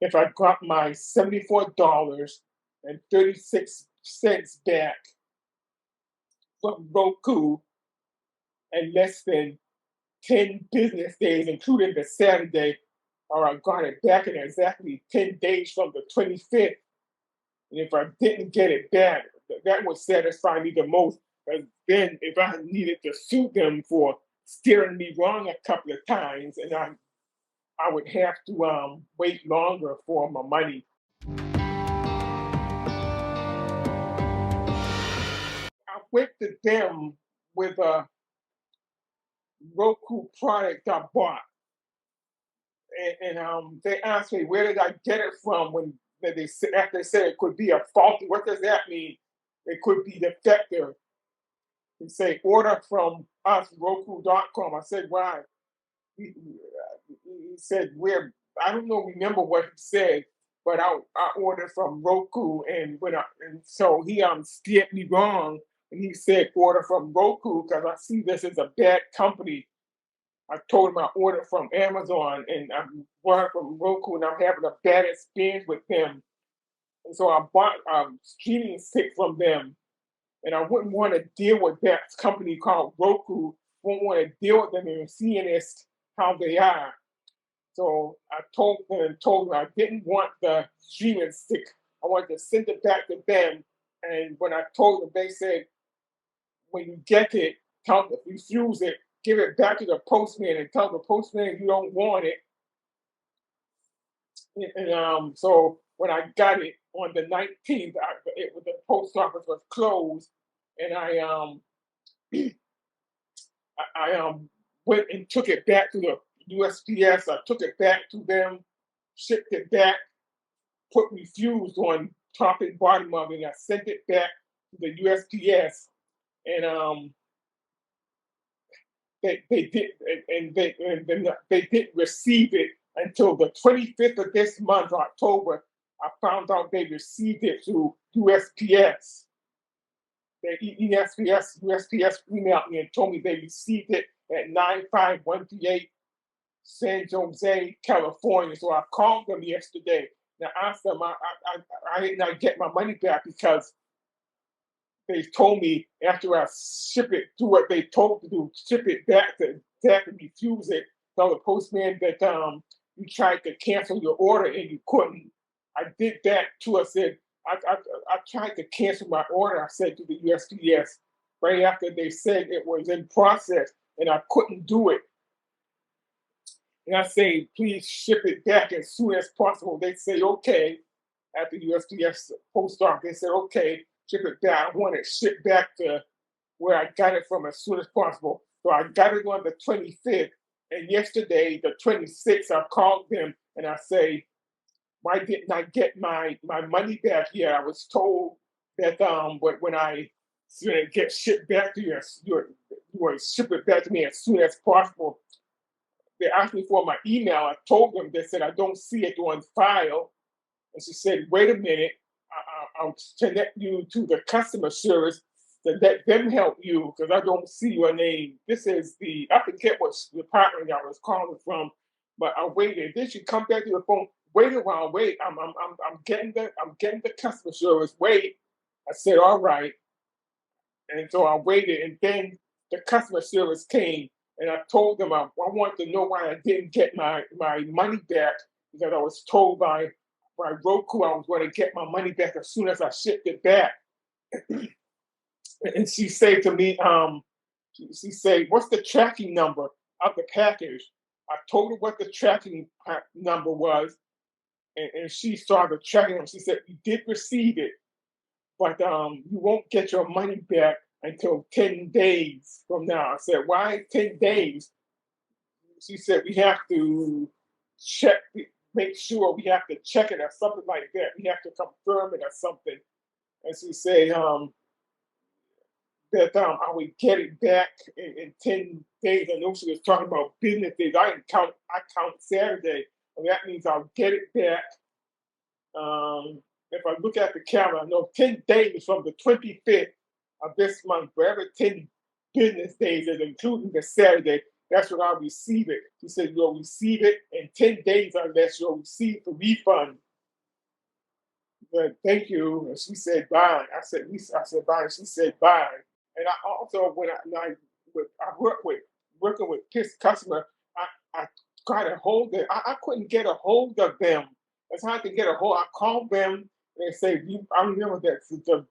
if I got my $74.36 back from Roku in less than 10 business days, including the Saturday, or I got it back in exactly 10 days from the 25th. And if I didn't get it back, that would satisfy me the most. Because then, if I needed to sue them for steering me wrong a couple of times, and I would have to wait longer for my money. I went to them with a Roku product I bought, and they asked me where did I get it from when they said after they said it could be a faulty. What does that mean? It could be defective. They say order from us Roku.com. I said why? He said where I don't know remember what he said, but I ordered from Roku and so he steered me wrong and he said order from Roku because I see this as a bad company. I told him I ordered from Amazon and I'm bought from Roku and I'm having a bad experience with them. And so I bought streaming stick from them and I wouldn't want to deal with that company called Roku. Won't want to deal with them and seeing this how they are. So I told them I didn't want the streaming stick. I wanted to send it back to them. And when I told them, they said, when you get it, tell them refuse it, give it back to the postman and tell the postman you don't want it. And so when I got it on the 19th, the post office was closed, and I went and took it back to the USPS. I took it back to them, shipped it back, put refused on top and bottom of it, and I sent it back to the USPS. And they did, they didn't receive it until the 25th of this month, October. I found out they received it through USPS. The USPS emailed me and told me they received it at 95138 San Jose, California. So I called them yesterday and I asked them, I did not get my money back because they told me after I ship it, do what they told to do, ship it back to refuse it. Tell the postman that you tried to cancel your order and you couldn't. I did that too. I said, I tried to cancel my order, I said to the USPS, right after they said it was in process and I couldn't do it. And I say, please ship it back as soon as possible. They say, okay. At the USPS post office, they said, okay, ship it back. I want it shipped back to where I got it from as soon as possible. So I got it on the 25th. And yesterday, the 26th, I called them and I say, why didn't I get my money back yet? I was told that when I get shipped back to you, you will ship it back to me as soon as possible. They asked me for my email. I told them, they said, I don't see it on file. And she said, wait a minute, I'll connect you to the customer service to let them help you because I don't see your name. This is I forget what department I was calling from, but I waited. Then she come back to the phone. Wait a while, wait. I'm getting the customer service. Wait. I said, all right. And so I waited, and then the customer service came, and I told them I wanted to know why I didn't get my money back because I was told by Roku I was going to get my money back as soon as I shipped it back. And she said to me, she said, "What's the tracking number of the package?" I told her what the tracking number was, and she saw the tracking number. She said, "You did receive it, but you won't get your money back until 10 days from now." I said, "Why 10 days?" She said, "We have to check, make sure we have to check it or something like that. We have to confirm it or something." And she said that I would get it back in 10 days. I know she was talking about business days. I count Saturday, and that means I'll get it back. If I look at the calendar, I know 10 days from the 25th of this month, wherever 10 business days is, including the Saturday, that's when I'll receive it. She said, you'll receive it in 10 days unless you'll receive the refund. But thank you. And she said, bye. I said bye. And she said, bye. And I also, I working with this customer, I got a hold of, I couldn't get a hold of them. It's hard to get a hold. I called them and they say, I remember that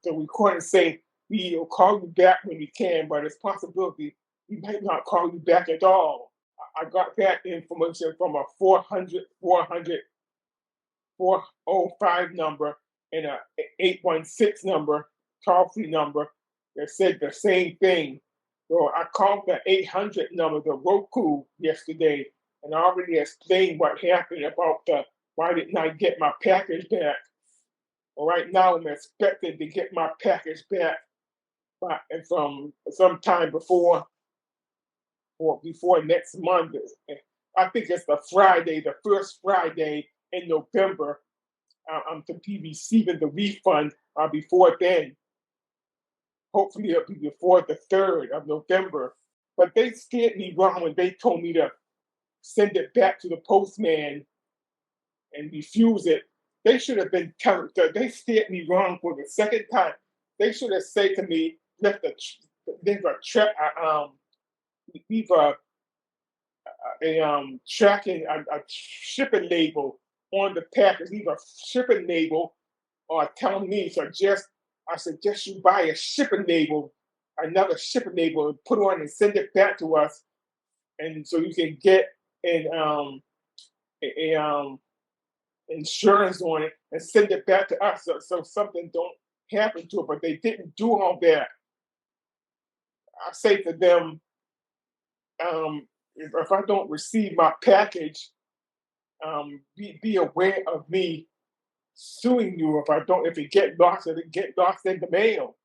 the recording saying, we'll call you back when we can, but it's possibility we might not call you back at all. I got that information from a 405 number and a 816 number, toll-free number that said the same thing. So I called the 800 number, the Roku, yesterday, and I already explained what happened about why didn't I get my package back. Well, right now I'm expecting to get my package back from sometime before next month. I think it's the first Friday in November. I'm to be receiving the refund before then. Hopefully it'll be before the 3rd of November. But they scared me wrong when they told me to send it back to the postman and refuse it. They should have been they scared me wrong for the second time. They should have said to me, leave a tracking, a shipping label on the package, leave a shipping label, or tell me, I suggest you buy a shipping label, another shipping label, and put on and send it back to us, and so you can get insurance on it and send it back to us, so something don't happen to it. But they didn't do all that. I say to them, if I don't receive my package, be aware of me suing you if it get lost in the mail.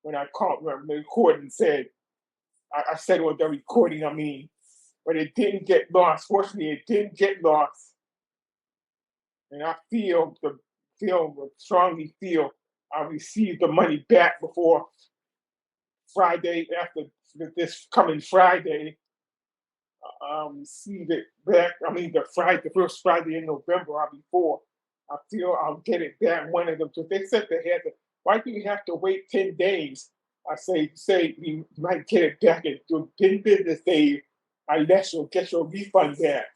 When I called the recording said, I said on the recording, but it didn't get lost. Fortunately, it didn't get lost. And I strongly feel I'll receive the money back before Friday, after this coming Friday. Receive it back. The first Friday in November or before. I feel I'll get it back one of them. So they said they had to. Why do you have to wait 10 days? I say you might get it back in 10 business days unless you'll get your refund back.